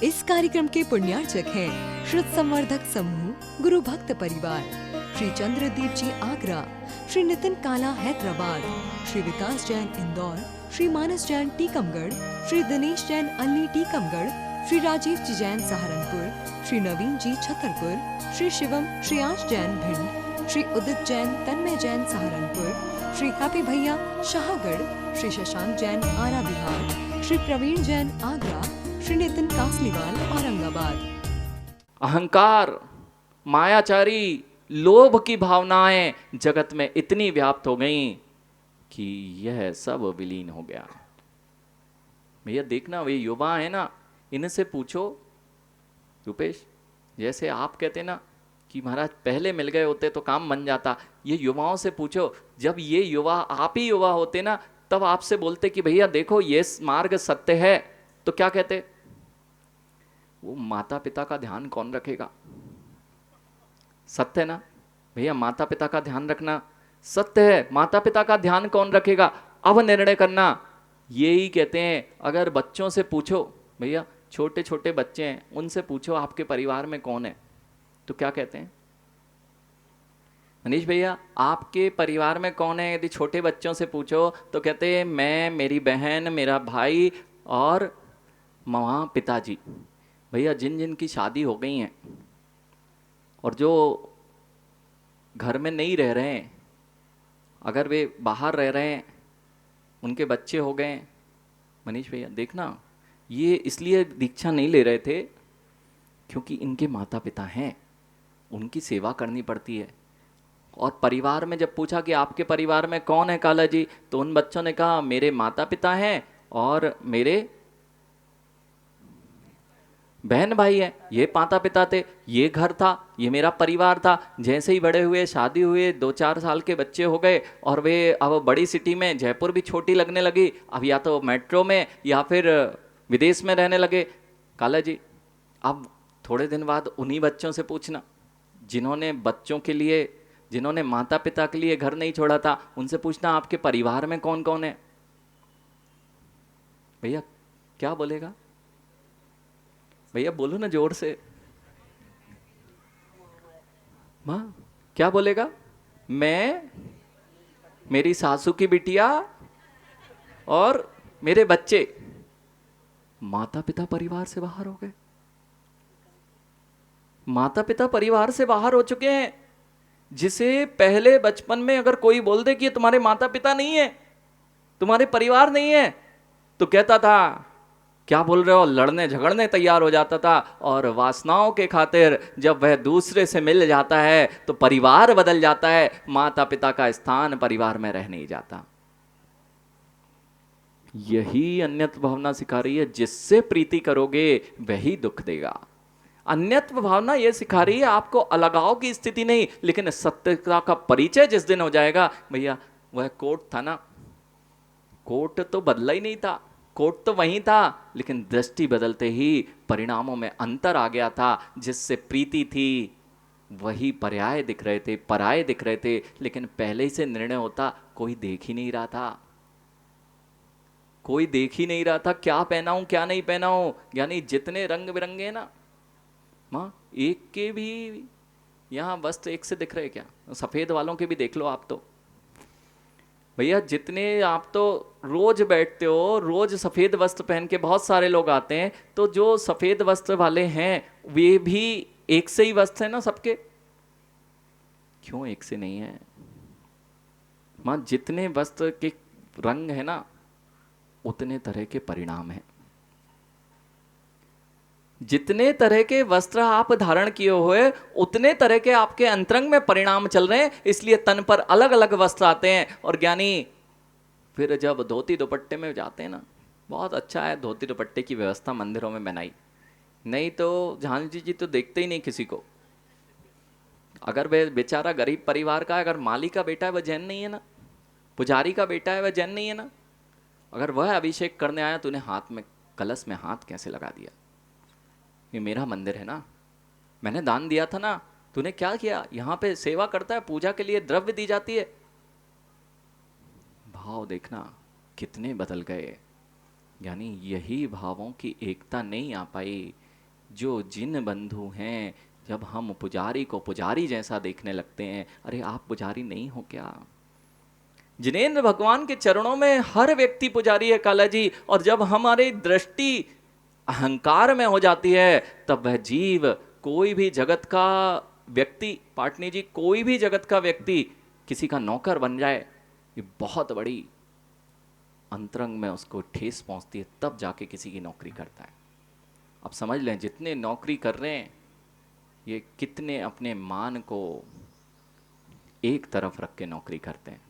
इस कार्यक्रम के पुण्यार्चक हैं श्रुत संवर्धक समूह गुरु भक्त परिवार, श्री चंद्रदीप जी आगरा, श्री नितिन काला हैदराबाद, श्री विकास जैन इंदौर, श्री मानस जैन टीकमगढ़, श्री दिनेश जैन अल्ली टीकमगढ़, श्री राजीव जी जैन सहारनपुर, श्री नवीन जी छतरपुर, श्री शिवम श्रेयांश जैन भिंड, श्री उदित जैन तन्मय जैन सहारनपुर, श्री हैप्पी भैया शाहगढ़, श्री शशांक जैन आरा बिहार, श्री प्रवीण जैन आगरा, श्री नितिन कासलीवाल औरंगाबाद। अहंकार, मायाचारी, लोभ की भावनाएं जगत में इतनी व्याप्त हो गई कि यह सब विलीन हो गया। भैया देखना, वे युवा है ना, इनसे पूछो रुपेश, जैसे आप कहते ना कि महाराज पहले मिल गए होते तो काम बन जाता, ये युवाओं से पूछो, जब ये युवा आप ही युवा होते ना, तब आपसे बोलते कि भैया देखो ये मार्ग सत्य है, तो क्या कहते? वो माता पिता का ध्यान कौन रखेगा? सत्य है ना भैया, माता पिता का ध्यान रखना सत्य है। माता पिता का ध्यान कौन रखेगा? अब निर्णय करना। यही कहते हैं, अगर बच्चों से पूछो, भैया छोटे छोटे बच्चे हैं, उनसे पूछो आपके परिवार में कौन है, तो क्या कहते हैं? मनीष भैया आपके परिवार में कौन है? यदि छोटे बच्चों से पूछो तो कहते हैं मैं, मेरी बहन, मेरा भाई और माँ पिताजी। भैया जिन जिन की शादी हो गई हैं और जो घर में नहीं रह रहे हैं, अगर वे बाहर रह रहे हैं, उनके बच्चे हो गए, मनीष भैया देखना, ये इसलिए दीक्षा नहीं ले रहे थे क्योंकि इनके माता पिता हैं, उनकी सेवा करनी पड़ती है। और परिवार में जब पूछा कि आपके परिवार में कौन है काला जी, तो उन बच्चों ने कहा मेरे माता पिता हैं और मेरे बहन भाई है, ये माता पिता थे, ये घर था, ये मेरा परिवार था। जैसे ही बड़े हुए, शादी हुए, 2-4 साल के बच्चे हो गए और वे अब बड़ी सिटी में, जयपुर भी छोटी लगने लगी, अब या तो मेट्रो में या फिर विदेश में रहने लगे। काला जी अब थोड़े दिन बाद उन्हीं बच्चों से पूछना जिन्होंने बच्चों के लिए, जिन्होंने माता पिता के लिए घर नहीं छोड़ा था, उनसे पूछना आपके परिवार में कौन कौन है। भैया क्या बोलेगा? भैया बोलो ना जोर से, माँ क्या बोलेगा? मैं, मेरी सासू की बिटिया और मेरे बच्चे। माता पिता परिवार से बाहर हो गए, माता पिता परिवार से बाहर हो चुके हैं। जिसे पहले बचपन में अगर कोई बोल दे कि ये तुम्हारे माता पिता नहीं है, तुम्हारे परिवार नहीं है, तो कहता था क्या बोल रहे हो, लड़ने झगड़ने तैयार हो जाता था। और वासनाओं के खातिर जब वह दूसरे से मिल जाता है तो परिवार बदल जाता है, माता पिता का स्थान परिवार में रह नहीं जाता। यही अन्यत्व भावना सिखा रही है, जिससे प्रीति करोगे वही दुख देगा। अन्यत्व भावना यह सिखा रही है आपको अलगाव की स्थिति नहीं, लेकिन सत्यता का परिचय जिस दिन हो जाएगा, भैया वह कोट था ना, कोट तो बदला ही नहीं था, कोट तो वहीं था, लेकिन दृष्टि बदलते ही परिणामों में अंतर आ गया था। जिससे प्रीति थी वही पर्याय दिख रहे थे, पराये दिख रहे थे, लेकिन पहले ही से निर्णय होता, कोई देख ही नहीं रहा था, कोई देख ही नहीं रहा था क्या पहना हूं क्या नहीं पहना हूं। यानी जितने रंग बिरंगे ना माँ, एक के भी यहां वस्त्र एक से दिख रहे क्या? सफेद वालों के भी देख लो आप तो। भैया जितने आप तो रोज बैठते हो, रोज सफेद वस्त्र पहन के बहुत सारे लोग आते हैं, तो जो सफेद वस्त्र वाले हैं वे भी एक से ही वस्त्र है ना सबके? क्यों एक से नहीं है मां? जितने वस्त्र के रंग है ना, उतने तरह के परिणाम हैं। जितने तरह के वस्त्र आप धारण किए हुए, उतने तरह के आपके अंतरंग में परिणाम चल रहे हैं, इसलिए तन पर अलग अलग वस्त्र आते हैं। और ज्ञानी फिर जब धोती दुपट्टे में जाते हैं ना, बहुत अच्छा है धोती दुपट्टे की व्यवस्था मंदिरों में बनाई, नहीं तो झांसी जी तो देखते ही नहीं किसी को। अगर वह बेचारा गरीब परिवार का है, अगर माली का बेटा है वह जैन नहीं है ना, पुजारी का बेटा है वह जैन नहीं है ना, अगर वह अभिषेक करने आया तो उन्हें हाथ में, कलश में हाथ कैसे लगा दिया? ये मेरा मंदिर है ना, मैंने दान दिया था ना, तूने क्या किया? यहाँ पे सेवा करता है, पूजा के लिए द्रव्य दी जाती है। भाव देखना कितने बदल गए। यानी यही भावों की एकता नहीं आ पाई, जो जिन बंधु हैं, जब हम पुजारी को पुजारी जैसा देखने लगते हैं, अरे आप पुजारी नहीं हो क्या? जिनेंद्र भगवान के चरणों में हर व्यक्ति पुजारी है काला जी। और जब हमारी दृष्टि अहंकार में हो जाती है, तब वह जीव, कोई भी जगत का व्यक्ति, पाटनी जी, कोई भी जगत का व्यक्ति किसी का नौकर बन जाए, ये बहुत बड़ी अंतरंग में उसको ठेस पहुंचती है, तब जाके किसी की नौकरी करता है। अब समझ लें, जितने नौकरी कर रहे हैं ये कितने अपने मान को एक तरफ रख के नौकरी करते हैं।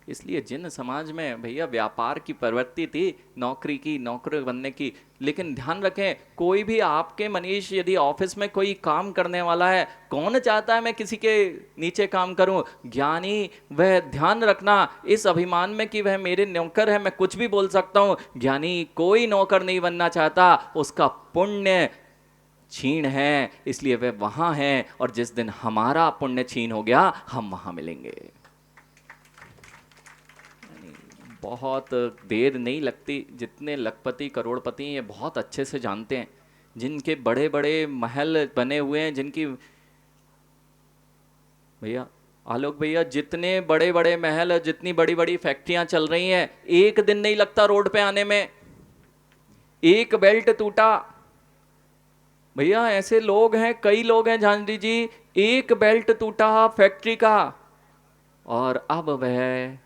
इसलिए जिन समाज में भैया व्यापार की प्रवृत्ति थी, नौकरी की, नौकर बनने की, लेकिन ध्यान रखें, कोई भी आपके मनीष यदि ऑफिस में कोई काम करने वाला है, कौन चाहता है मैं किसी के नीचे काम करूं? ज्ञानी वह ध्यान रखना इस अभिमान में कि वह मेरे नौकर है, मैं कुछ भी बोल सकता हूं। ज्ञानी कोई नौकर नहीं बनना चाहता, उसका पुण्य छीन है, इसलिए वह वहां है। और जिस दिन हमारा पुण्य छीन हो गया, हम वहां मिलेंगे। बहुत देर नहीं लगती। जितने लखपति करोड़पति ये बहुत अच्छे से जानते हैं, जिनके बड़े बड़े महल बने हुए हैं, जिनकी भैया आलोक भैया, जितने बड़े बड़े महल, जितनी बड़ी बड़ी फैक्ट्रियां चल रही हैं, एक दिन नहीं लगता रोड पे आने में। एक बेल्ट टूटा, भैया ऐसे लोग हैं, कई लोग हैं जानवी जी, एक बेल्ट टूटा फैक्ट्री का, और अब वह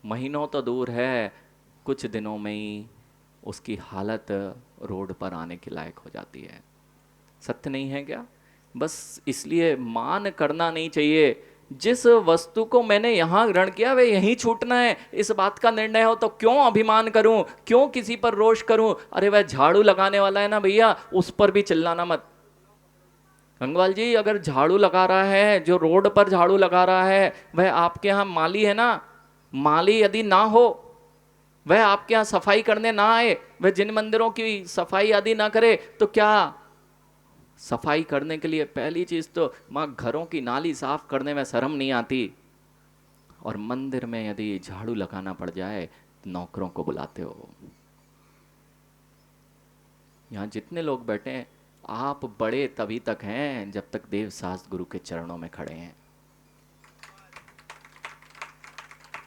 महीनों तो दूर है, कुछ दिनों में ही उसकी हालत रोड पर आने के लायक हो जाती है। सत्य नहीं है क्या? बस इसलिए मान करना नहीं चाहिए। जिस वस्तु को मैंने यहाँ ग्रहण किया वह यहीं छूटना है, इस बात का निर्णय हो तो क्यों अभिमान करूं, क्यों किसी पर रोष करूं? अरे वह झाड़ू लगाने वाला है ना भैया, उस पर भी चिल्लाना मत। गंगवाल जी, अगर झाड़ू लगा रहा है, जो रोड पर झाड़ू लगा रहा है, वह आपके यहाँ माली है ना, माली यदि ना हो, वह आपके यहाँ सफाई करने ना आए, वह जिन मंदिरों की सफाई आदि ना करे, तो क्या सफाई करने के लिए पहली चीज तो मां घरों की नाली साफ करने में शर्म नहीं आती, और मंदिर में यदि झाड़ू लगाना पड़ जाए तो नौकरों को बुलाते हो। यहाँ जितने लोग बैठे हैं, आप बड़े तभी तक हैं जब तक देव शास्त्र गुरु के चरणों में खड़े हैं।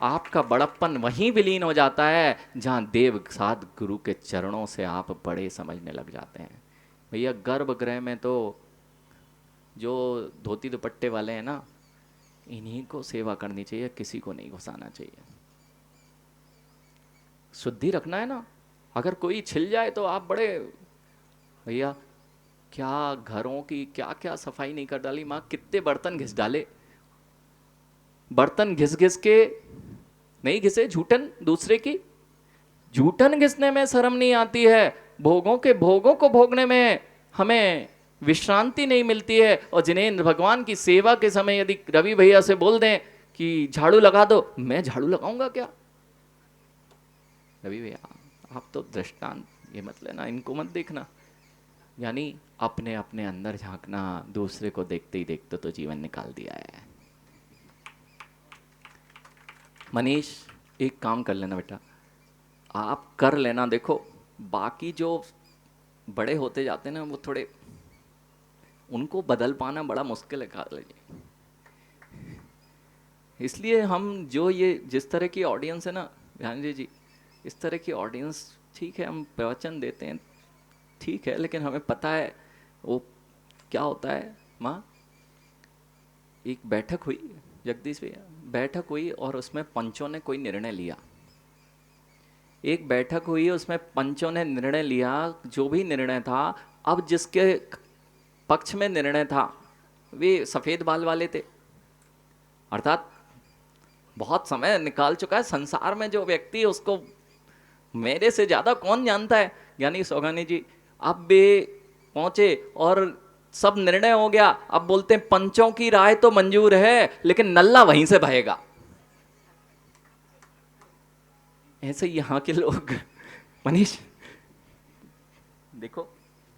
आपका बड़प्पन वहीं विलीन हो जाता है जहां देव साध गुरु के चरणों से आप बड़े समझने लग जाते हैं। भैया गर्भगृह में तो जो धोती दुपट्टे वाले हैं ना, इन्हीं को सेवा करनी चाहिए, किसी को नहीं घुसाना चाहिए। शुद्धि रखना है ना। अगर कोई छिल जाए तो आप बड़े, भैया क्या घरों की क्या क्या सफाई नहीं कर डाली माँ, कितने बर्तन घिस डाले, बर्तन घिस घिस के नहीं घिसे, झूठन दूसरे की, झूठन घिसने में शर्म नहीं आती है, भोगों के भोगों को भोगने में हमें विश्रांति नहीं मिलती है। और जिनेंद्र भगवान की सेवा के समय यदि रवि भैया से बोल दें कि झाड़ू लगा दो, मैं झाड़ू लगाऊंगा क्या? रवि भैया आप तो दृष्टांत ये मत लेना, इनको मत देखना, यानी अपने अपने अंदर झांकना, दूसरे को देखते ही देखते तो जीवन निकाल दिया है। मनीष एक काम कर लेना बेटा, आप कर लेना, देखो बाकी जो बड़े होते जाते हैं ना, वो थोड़े, उनको बदल पाना बड़ा मुश्किल है काले जी। इसलिए हम जो ये जिस तरह की ऑडियंस है ना ध्यान जी, इस तरह की ऑडियंस ठीक है, हम प्रवचन देते हैं ठीक है, लेकिन हमें पता है वो क्या होता है। माँ एक बैठक हुई, जगदीश भैया बैठक हुई और उसमें पंचों ने कोई निर्णय लिया, एक बैठक हुई उसमें पंचों ने निर्णय लिया, जो भी निर्णय था, अब जिसके पक्ष में निर्णय था वे सफेद बाल वाले थे, अर्थात बहुत समय निकाल चुका है संसार में जो व्यक्ति, उसको मेरे से ज्यादा कौन जानता है, यानी सोगानी जी। अब वे पहुंचे और सब निर्णय हो गया, अब बोलते हैं पंचों की राय तो मंजूर है लेकिन नल्ला वहीं से बहेगा। ऐसे यहाँ के लोग मनीष देखो,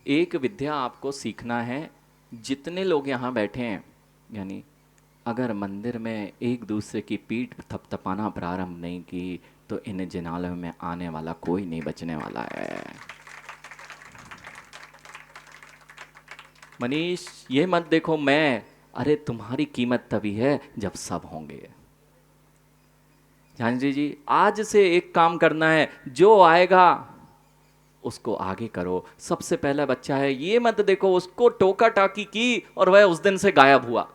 एक विद्या आपको सीखना है, जितने लोग यहाँ बैठे हैं, यानी अगर मंदिर में एक दूसरे की पीठ थपथपाना प्रारंभ नहीं की तो इन जिनालों में आने वाला कोई नहीं बचने वाला है। मनीष ये मत देखो मैं, अरे तुम्हारी कीमत तभी है जब सब होंगे। झांझी जी आज से एक काम करना है, जो आएगा उसको आगे करो। सबसे पहला बच्चा है, ये मत देखो उसको टोका टाकी की और वह उस दिन से गायब हुआ।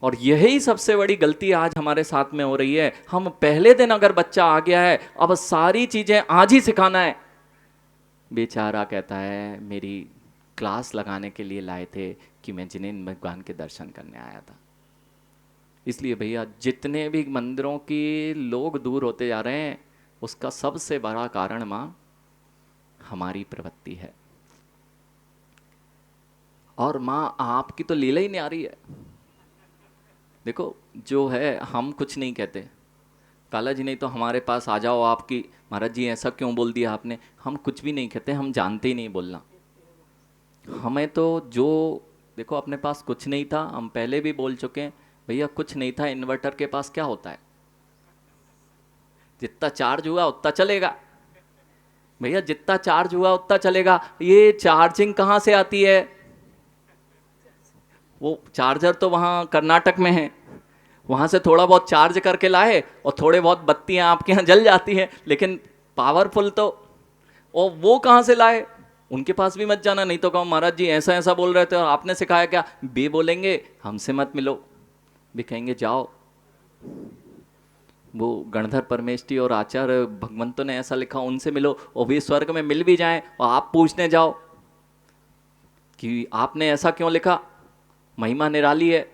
और यही सबसे बड़ी गलती आज हमारे साथ में हो रही है। हम पहले दिन अगर बच्चा आ गया है, अब सारी चीजें आज ही सिखाना है। बेचारा कहता है मेरी क्लास लगाने के लिए लाए थे कि मैं जिनेन भगवान के दर्शन करने आया था। इसलिए भैया जितने भी मंदिरों की लोग दूर होते जा रहे हैं, उसका सबसे बड़ा कारण माँ हमारी प्रवृत्ति है। और माँ आपकी तो लीला ही नहीं आ रही है। देखो जो है हम कुछ नहीं कहते, काला जी नहीं तो हमारे पास आ जाओ आपकी, महाराज जी ऐसा क्यों बोल दिया आपने, हम कुछ भी नहीं कहते, हम जानते ही नहीं बोलना। हमें तो जो देखो अपने पास कुछ नहीं था, हम पहले भी बोल चुके हैं भैया, कुछ नहीं था। इन्वर्टर के पास क्या होता है, जितना चार्ज हुआ उतना चलेगा भैया, जितना चार्ज हुआ उतना चलेगा। ये चार्जिंग कहाँ से आती है, वो चार्जर तो वहाँ कर्नाटक में है, वहाँ से थोड़ा बहुत चार्ज करके लाए और थोड़े बहुत बत्तियाँ आपके यहाँ जल जाती हैं, लेकिन पावरफुल तो और वो कहाँ से लाए। उनके पास भी मत जाना, नहीं तो कहो महाराज जी ऐसा ऐसा बोल रहे थे और आपने सिखाया क्या। बे बोलेंगे हमसे मत मिलो, भी कहेंगे जाओ, वो गणधर परमेष्ठी और आचार्य भगवंतों ने ऐसा लिखा उनसे मिलो, और वे स्वर्ग में मिल भी जाएं और आप पूछने जाओ कि आपने ऐसा क्यों लिखा, महिमा निराली है।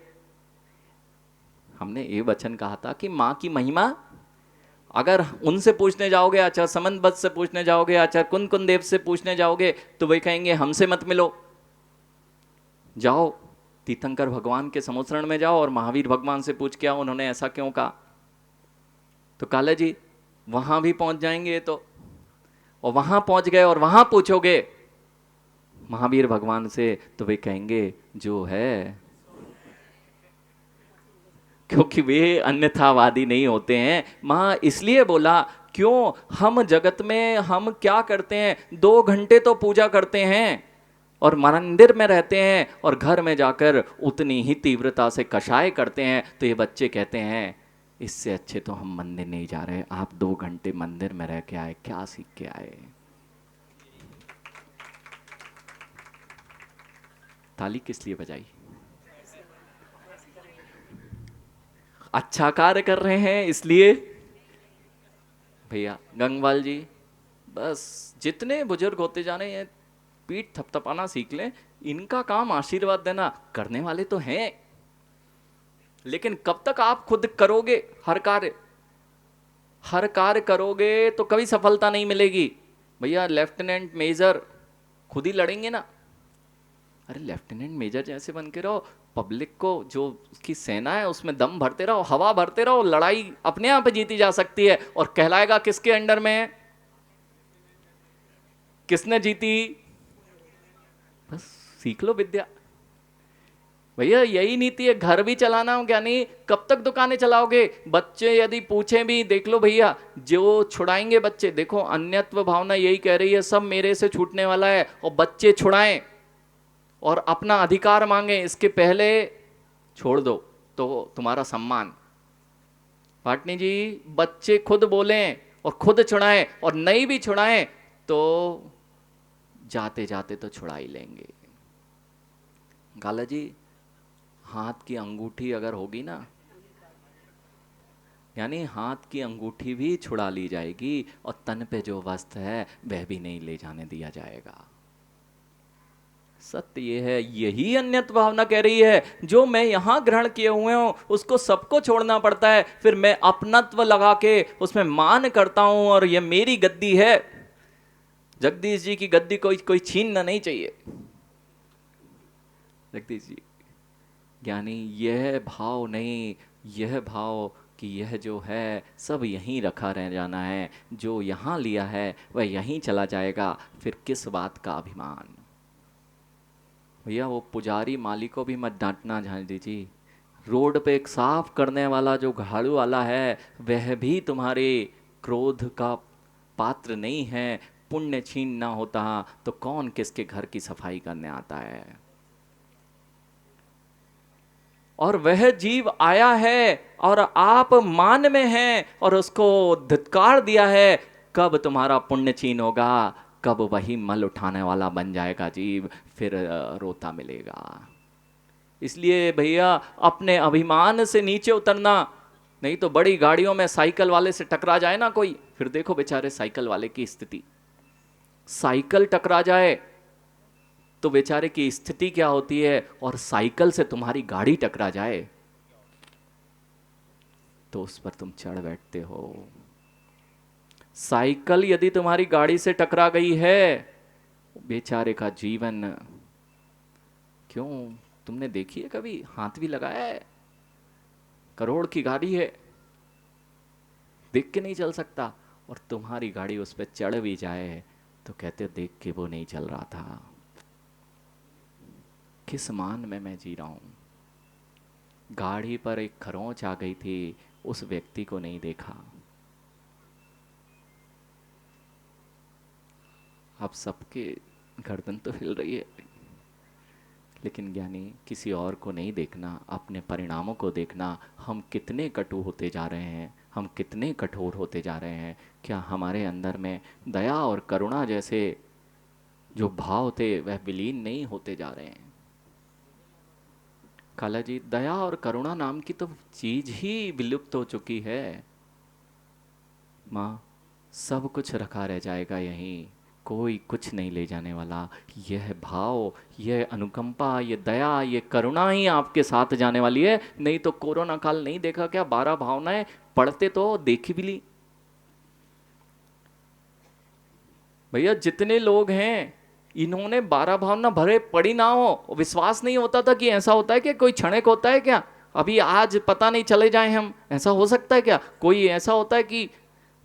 हमने ये वचन कहा था कि माँ की महिमा अगर उनसे पूछने जाओगे, आचार्य समन्वत से पूछने जाओगे, आचार्य कुंद कुंद देव से पूछने जाओगे, तो वही कहेंगे हमसे मत मिलो, जाओ तीर्थंकर भगवान के समुद्रण में जाओ और महावीर भगवान से पूछ के आओ उन्होंने ऐसा क्यों कहा। तो काला जी वहां भी पहुंच जाएंगे तो, और वहां पहुंच गए और वहां पूछोगे महावीर भगवान से, तो वे कहेंगे जो है, क्योंकि वे अन्यथावादी नहीं होते हैं। माँ इसलिए बोला, क्यों हम जगत में हम क्या करते हैं, 2 घंटे तो पूजा करते हैं और मंदिर में रहते हैं, और घर में जाकर उतनी ही तीव्रता से कषाय करते हैं। तो ये बच्चे कहते हैं इससे अच्छे तो हम मंदिर नहीं जा रहे, आप 2 घंटे मंदिर में रह के आए, क्या सीख के आए। ताली किस लिए बजाई, अच्छा कार्य कर रहे हैं इसलिए। भैया गंगवाल जी बस जितने बुजुर्ग होते जा रहे हैं पीठ थपथपाना सीख लें, इनका काम आशीर्वाद देना, करने वाले तो हैं, लेकिन कब तक आप खुद करोगे हर कार्य करोगे तो कभी सफलता नहीं मिलेगी। भैया लेफ्टिनेंट मेजर खुद ही लड़ेंगे ना, अरे लेफ्टिनेंट मेजर जैसे बन के रहो, पब्लिक को जो उसकी सेना है उसमें दम भरते रहो, हवा भरते रहो, लड़ाई अपने आप जीती जा सकती है। और कहलाएगा किसके अंडर में, किसने जीती, बस सीख लो विद्या। भैया यही नीति है, घर भी चलाना हो क्या नहीं, कब तक दुकानें चलाओगे। बच्चे यदि पूछें भी, देख लो भैया जो छुड़ाएंगे बच्चे, देखो अन्यत्व भावना यही कह रही है सब मेरे से छूटने वाला है, और बच्चे छुड़ाएं और अपना अधिकार मांगे, इसके पहले छोड़ दो तो तुम्हारा सम्मान। पाटनी जी बच्चे खुद बोलें और खुद छुड़ाएं, और नहीं भी छुड़ाएं तो जाते जाते तो छुड़ा ही लेंगे। गाला जी हाथ की अंगूठी अगर होगी ना, यानी हाथ की अंगूठी भी छुड़ा ली जाएगी, और तन पे जो वस्त्र है वह भी नहीं ले जाने दिया जाएगा। सत्य ये है, यही अन्यत्व भावना कह रही है, जो मैं यहां ग्रहण किए हुए हूं उसको सबको छोड़ना पड़ता है, फिर मैं अपनत्व लगा के उसमें मान करता हूं और ये मेरी गद्दी है। जगदीश जी की गद्दी कोई छीनना नहीं चाहिए। जगदीश जी ज्ञानी यह भाव नहीं, यह भाव कि यह जो है सब यहीं रखा रह जाना है, जो यहां लिया है वह यहीं चला जाएगा, फिर किस बात का अभिमान। भैया वो पुजारी माली को भी मत डांटना झांझी जी, रोड पे एक साफ करने वाला जो झाड़ू वाला है वह भी तुम्हारे क्रोध का पात्र नहीं है। पुण्य छीनना होता तो कौन किसके घर की सफाई करने आता है। और वह जीव आया है और आप मान में हैं और उसको धिक्कार दिया है, कब तुम्हारा पुण्य छीन होगा, कब वही मल उठाने वाला बन जाएगा जीव, फिर रोता मिलेगा। इसलिए भैया अपने अभिमान से नीचे उतरना, नहीं तो बड़ी गाड़ियों में साइकिल वाले से टकरा जाए ना कोई, फिर देखो बेचारे साइकिल वाले की स्थिति, साइकिल टकरा जाए तो बेचारे की स्थिति क्या होती है, और साइकिल से तुम्हारी गाड़ी टकरा जाए तो उस पर तुम चढ़ बैठते हो। साइकिल यदि तुम्हारी गाड़ी से टकरा गई है, बेचारे का जीवन, क्यों तुमने देखी है कभी, हाथ भी लगाया है, करोड़ की गाड़ी है, देख के नहीं चल सकता, और तुम्हारी गाड़ी उस पर चढ़ भी जाए तो कहते देख के वो नहीं चल रहा था। किस मान में मैं जी रहा हूं। गाड़ी पर एक खरोंच आ गई थी, उस व्यक्ति को नहीं देखा। अब सबके गर्दन तो हिल रही है, लेकिन ज्ञानी किसी और को नहीं देखना, अपने परिणामों को देखना। हम कितने कटु होते जा रहे हैं, हम कितने कठोर होते जा रहे हैं। क्या हमारे अंदर में दया और करुणा जैसे जो भाव थे वह विलीन नहीं होते जा रहे हैं। काला जी, दया और करुणा नाम की तो चीज ही विलुप्त हो चुकी है। माँ, सब कुछ रखा रह जाएगा यहीं, कोई कुछ नहीं ले जाने वाला। यह भाव, यह अनुकंपा, यह दया, यह करुणा ही आपके साथ जाने वाली है। नहीं तो कोरोना काल नहीं देखा क्या, 12 भावनाएं पढ़ते तो देखी भी ली। भैया जितने लोग हैं इन्होंने 12 भावना भरे पड़ी ना हो, विश्वास नहीं होता था कि ऐसा होता है क्या, कोई क्षणिक होता है क्या, अभी आज पता नहीं चले जाए हम, ऐसा हो सकता है क्या, कोई ऐसा होता है कि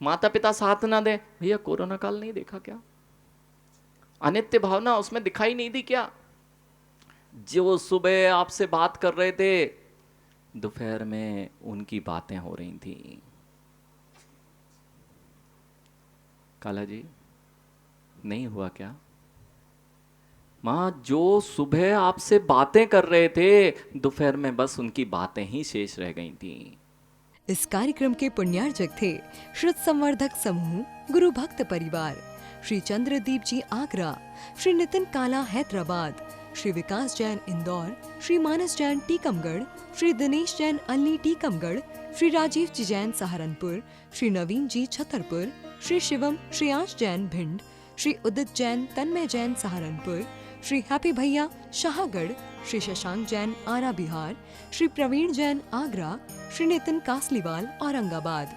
माता पिता साथ ना दे। भैया कोरोना काल नहीं देखा क्या, अनित्य भावना उसमें दिखाई नहीं दी क्या। जो सुबह आपसे बात कर रहे थे, दोपहर में उनकी बातें हो रही थी। काला जी, नहीं हुआ क्या माँ, जो सुबह आपसे बातें कर रहे थे, दोपहर में बस उनकी बातें ही शेष रह गई थी। इस कार्यक्रम के पुण्यार्जक थे श्रुत संवर्धक समूह गुरु भक्त परिवार, श्री चंद्रदीप जी आगरा, श्री नितिन काला हैदराबाद, श्री विकास जैन इंदौर, श्री मानस जैन टीकमगढ़, श्री दिनेश जैन अल्नी टीकमगढ़, श्री राजीव जी जैन सहारनपुर, श्री नवीन जी छतरपुर, श्री शिवम श्रेयांश जैन भिंड, श्री उदित जैन तन्मय जैन सहारनपुर, श्री हैप्पी भैया शाहगढ़, श्री शशांक जैन आरा बिहार, श्री प्रवीण जैन आगरा, श्री नितिन कासलीवाल औरंगाबाद।